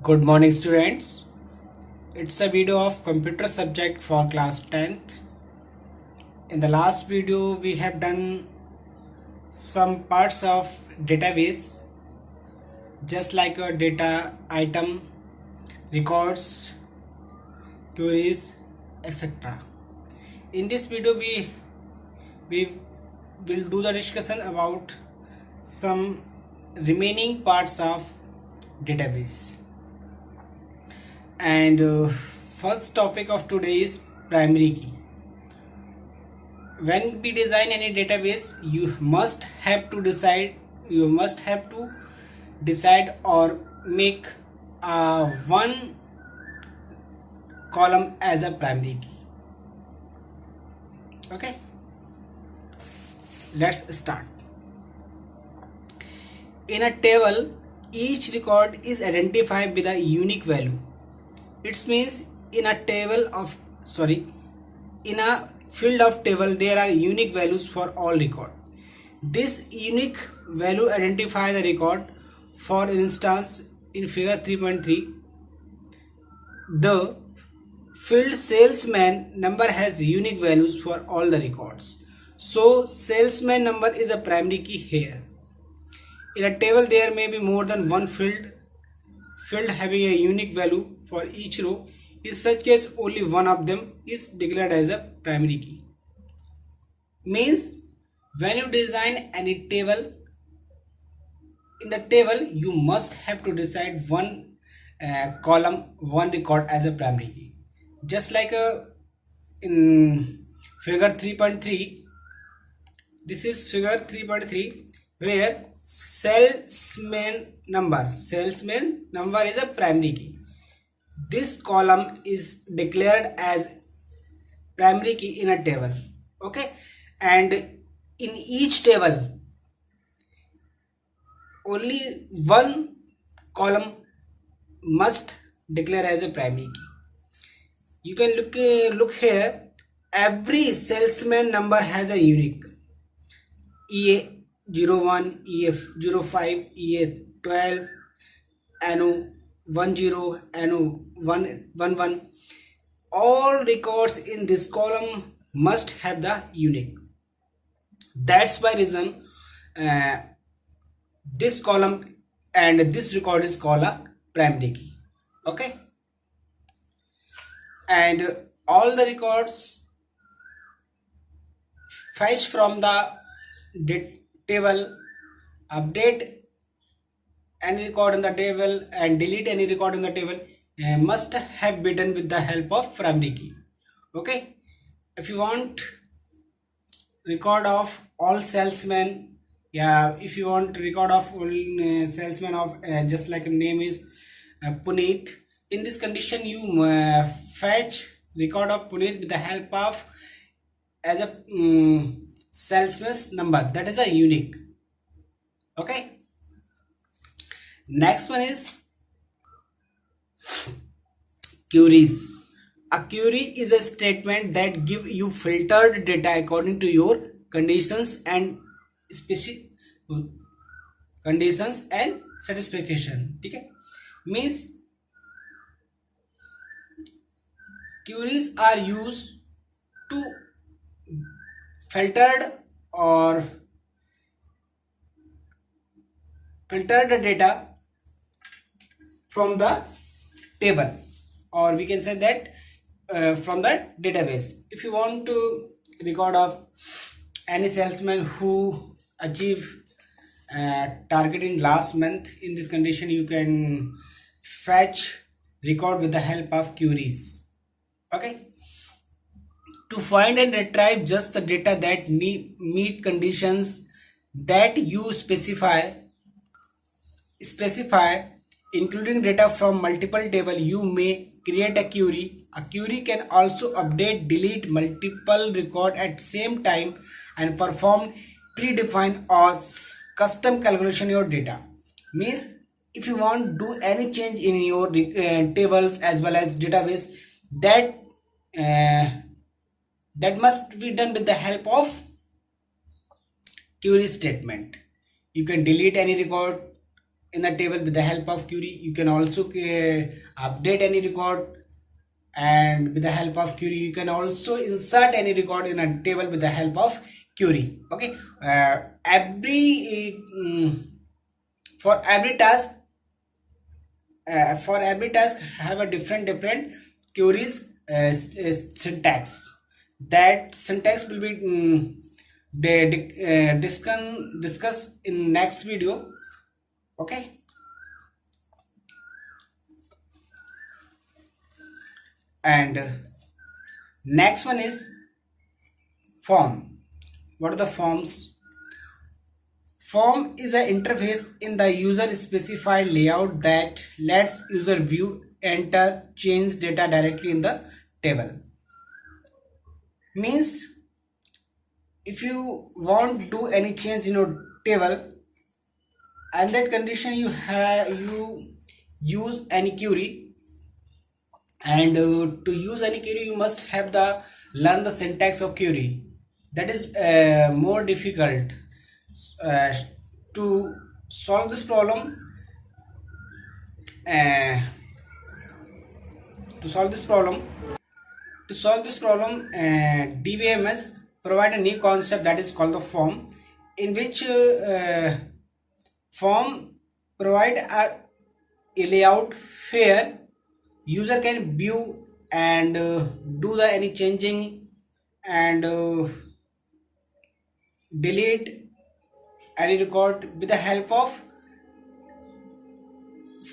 Good morning students. It's a video of computer subject for class 10th. In the last video we have done some parts of database just like a data item, records, queries, etc. In this video we will do the discussion about some remaining parts of database. And first topic of today is primary key. When we design any database, you must have to decide or make one column as a primary key. Okay, let's start. In a table, each record is identified with a unique value. It means in a field of table there are unique values for all record. This unique value identify the record. For instance, in figure 3.3, the field salesman number has unique values for all the records. So salesman number is a primary key here. In a table there may be more than one field having a unique value for each row. In such case, only one of them is declared as a primary key. Means when you design any table, in the table you must have to decide one column, one record as a primary key. Just like in figure 3.3, this is figure 3.3 where salesman number is a primary key. This column is declared as primary key in a table. Okay, and in each table only one column must declare as a primary key. You can look here. Every salesman number has a unique EA01, EF05, EA12, NO10, NO11. All records in this column must have the unique. That's why reason this column and this record is called a primary key. Okay, and all the records fetch from the table, update any record in the table and delete any record in the table must have been done with the help of primary key. Okay, if you want record of all salesmen, if you want record of all salesmen of just like name is Puneet, in this condition you fetch record of Puneet with the help of as a salesman's number, that is a unique. Okay, next one is queries. A query is a statement that give you filtered data according to your conditions and satisfaction. Okay, means queries are used to filter the data from the table, or we can say that from the database. If you want to record of any salesman who achieve target in last month, in this condition you can fetch record with the help of queries. Okay, to find and retrieve just the data that meet conditions that you specify, including data from multiple tables, you may create a query. A query can also update, delete multiple records at same time and perform predefined or custom calculation your data. Means if you want to do any change in your tables as well as database, that must be done with the help of query statement. You can delete any record in the table with the help of query. You can also update any record, and with the help of query you can also insert any record in a table with the help of query. Okay, every for every task have a different queries syntax. That syntax will be discuss in next video. Okay, and next one is form. What are the forms? Form is an interface in the user specified layout that lets user view, enter, change data directly in the table. Means if you want to do any change in your table, and that condition you use any query, and to use any query you must have the learn the syntax of query. That is more difficult. uh, to solve this problem uh, to solve this problem DBMS provide a new concept that is called the form, in which form provide a layout where user can view and do the any changing, and delete any record with the help of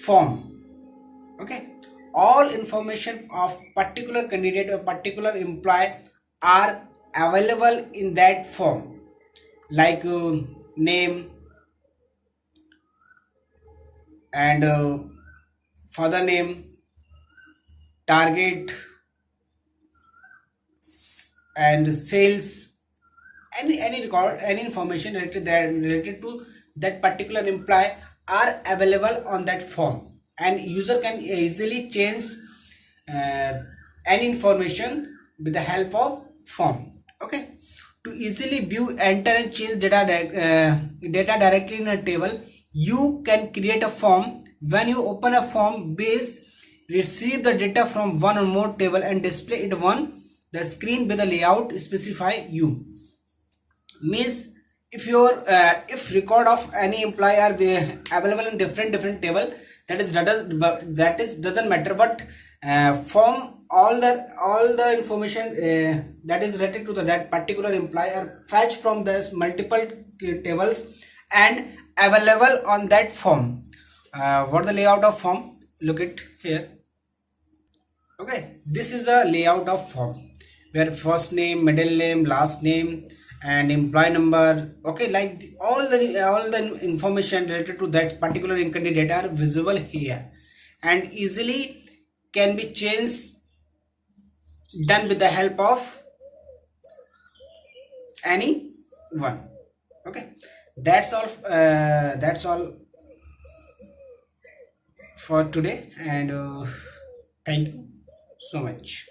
form. Okay, all information of particular candidate or particular employee are available in that form, like name and father name, target, and sales. Any record, any information related to that particular employee are available on that form, and user can easily change uh, any information with the help of form. Okay, to easily view, enter, and change data directly in a table, you can create a form. When you open a form, base receive the data from one or more table and display it on the screen with a layout specify you. Means if your if record of any employee are available in different table, that is doesn't matter, but from all the information that is related to that particular employee are fetched from this multiple tables and available on that form. What the layout of form, look it here. Okay, this is a layout of form where first name, middle name, last name, and employee number. Okay, like all the information related to that particular candidate are visible here, and easily can be changed, done with the help of any one. Okay, that's all for today, and thank you so much.